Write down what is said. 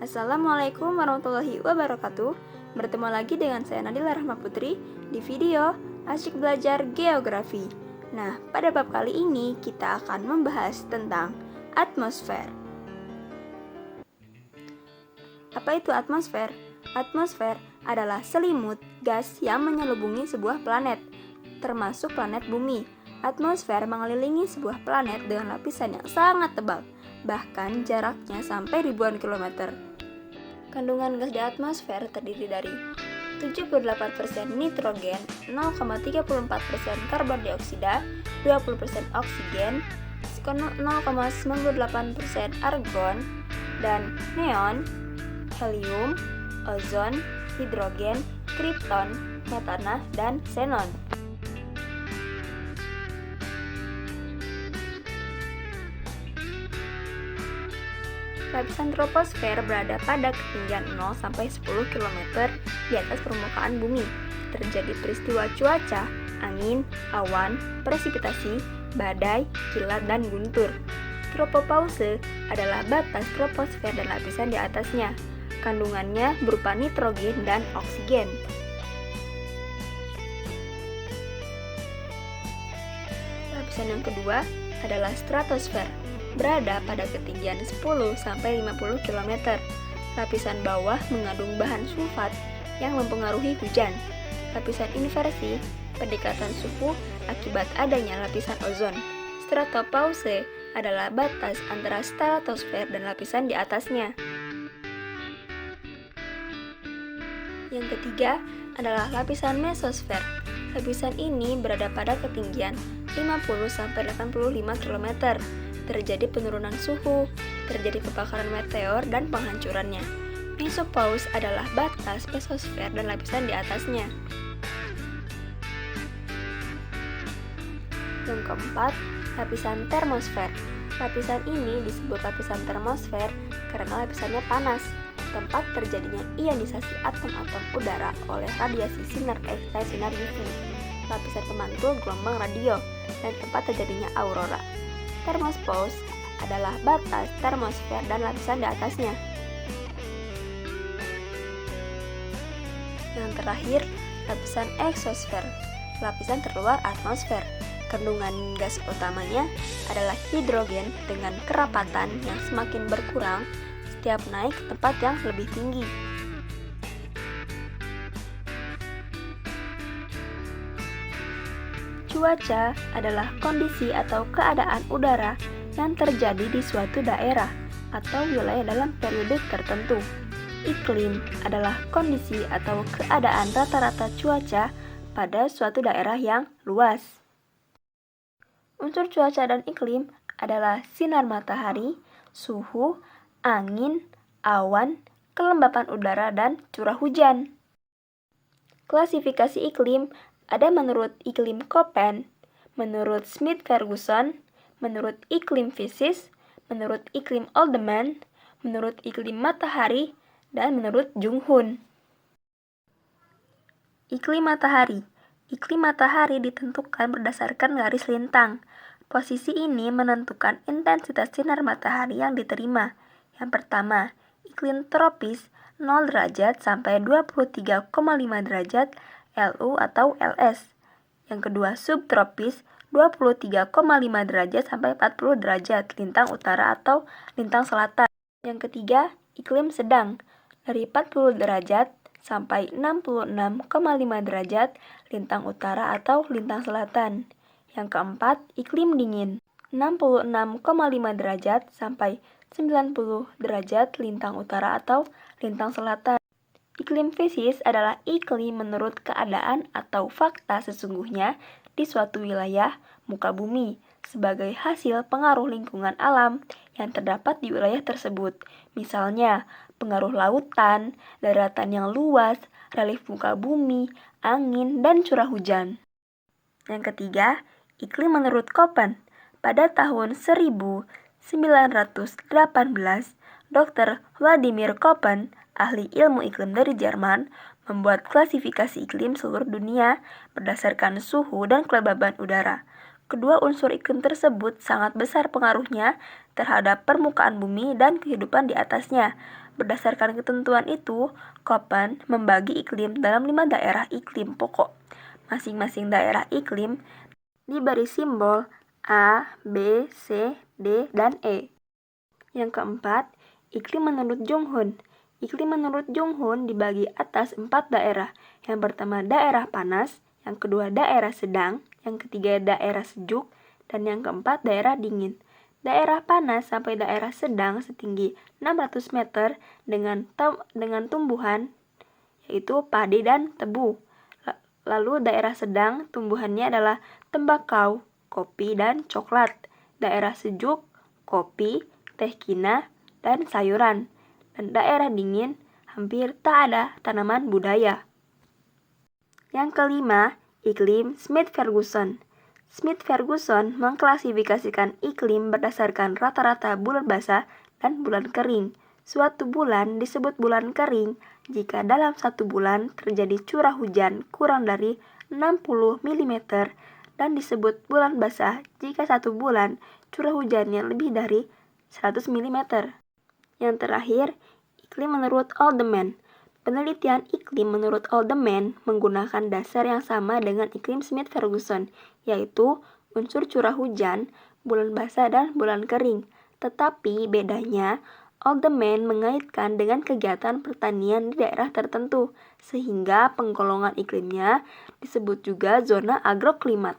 Assalamualaikum warahmatullahi wabarakatuh. Bertemu lagi dengan saya Nadila Rahma Putri di video Asyik Belajar Geografi. Nah, pada bab kali ini kita akan membahas tentang atmosfer. Apa itu atmosfer? Atmosfer adalah selimut gas yang menyelubungi sebuah planet, termasuk planet bumi. Atmosfer mengelilingi sebuah planet dengan lapisan yang sangat tebal, bahkan jaraknya sampai ribuan kilometer. Kandungan gas di atmosfer terdiri dari 78% nitrogen, 0,34% karbon dioksida, 20% oksigen, 0,98% argon, dan neon, helium, ozon, hidrogen, kripton, metana, dan xenon. Lapisan troposfer berada pada ketinggian 0 sampai 10 km di atas permukaan bumi. Terjadi peristiwa cuaca, angin, awan, presipitasi, badai, kilat, dan guntur. Tropopause adalah batas troposfer dan lapisan di atasnya. Kandungannya berupa nitrogen dan oksigen. Lapisan yang kedua adalah stratosfer, berada pada ketinggian 10-50 km. Lapisan bawah mengandung bahan sulfat yang mempengaruhi hujan. Lapisan inversi, peningkatan suhu akibat adanya lapisan ozon. Stratopause adalah batas antara stratosfer dan lapisan di atasnya. Yang ketiga adalah lapisan mesosfer. Lapisan ini berada pada ketinggian 50-85 km. Terjadi penurunan suhu, terjadi kebakaran meteor, dan penghancurannya. Mesopause adalah batas mesosfer dan lapisan di atasnya. Yang keempat, lapisan termosfer. Lapisan ini disebut lapisan termosfer karena lapisannya panas, tempat terjadinya ionisasi atom-atom udara oleh radiasi sinar X dan sinar UV. Lapisan pemantul gelombang radio dan tempat terjadinya aurora. Termopause adalah batas termosfer dan lapisan di atasnya. Yang terakhir, lapisan eksosfer, lapisan terluar atmosfer. Kandungan gas utamanya adalah hidrogen dengan kerapatan yang semakin berkurang setiap naik ke tempat yang lebih tinggi. Cuaca adalah kondisi atau keadaan udara yang terjadi di suatu daerah atau wilayah dalam periode tertentu. Iklim adalah kondisi atau keadaan rata-rata cuaca pada suatu daerah yang luas. Unsur cuaca dan iklim adalah sinar matahari, suhu, angin, awan, kelembapan udara, dan curah hujan. Klasifikasi iklim ada menurut iklim Köppen, menurut Smith-Ferguson, menurut iklim Fisis, menurut iklim Oldemann, menurut iklim matahari, dan menurut Junghun. Iklim matahari. Iklim matahari ditentukan berdasarkan garis lintang. Posisi ini menentukan intensitas sinar matahari yang diterima. Yang pertama, iklim tropis 0 derajat sampai 23,5 derajat LU atau LS. Yang kedua, subtropis 23,5 derajat sampai 40 derajat lintang utara atau lintang selatan. Yang ketiga, iklim sedang dari 40 derajat sampai 66,5 derajat lintang utara atau lintang selatan. Yang keempat, iklim dingin 66,5 derajat sampai 90 derajat lintang utara atau lintang selatan. Iklim fisis adalah iklim menurut keadaan atau fakta sesungguhnya di suatu wilayah muka bumi sebagai hasil pengaruh lingkungan alam yang terdapat di wilayah tersebut. Misalnya, pengaruh lautan, daratan yang luas, relief muka bumi, angin, dan curah hujan. Yang ketiga, iklim menurut Köppen. Pada tahun 1918, Dr. Vladimir Köppen, ahli ilmu iklim dari Jerman, membuat klasifikasi iklim seluruh dunia berdasarkan suhu dan kelembaban udara. Kedua unsur iklim tersebut sangat besar pengaruhnya terhadap permukaan bumi dan kehidupan di atasnya. Berdasarkan ketentuan itu, Köppen membagi iklim dalam 5 daerah iklim pokok. Masing-masing daerah iklim diberi simbol A, B, C, D, dan E. Yang keempat, iklim menurut Junghun. Iklim menurut Junghun dibagi atas 4 daerah. Yang pertama daerah panas, yang kedua daerah sedang, yang ketiga daerah sejuk, dan yang keempat daerah dingin. Daerah panas sampai daerah sedang setinggi 600 meter dengan tumbuhan yaitu padi dan tebu. Lalu daerah sedang tumbuhannya adalah tembakau, kopi, dan coklat. Daerah sejuk, kopi, teh kina, dan sayuran. Dan daerah dingin hampir tak ada tanaman budaya. Yang kelima, iklim Smith-Ferguson. Smith-Ferguson mengklasifikasikan iklim berdasarkan rata-rata bulan basah dan bulan kering. Suatu bulan disebut bulan kering jika dalam satu bulan terjadi curah hujan kurang dari 60 mm dan disebut bulan basah jika satu bulan curah hujannya lebih dari 100 mm. Yang terakhir, iklim menurut Haldeman. Penelitian iklim menurut Haldeman menggunakan dasar yang sama dengan iklim Smith-Ferguson, yaitu unsur curah hujan, bulan basah, dan bulan kering. Tetapi bedanya, Haldeman mengaitkan dengan kegiatan pertanian di daerah tertentu, sehingga penggolongan iklimnya disebut juga zona agroklimat.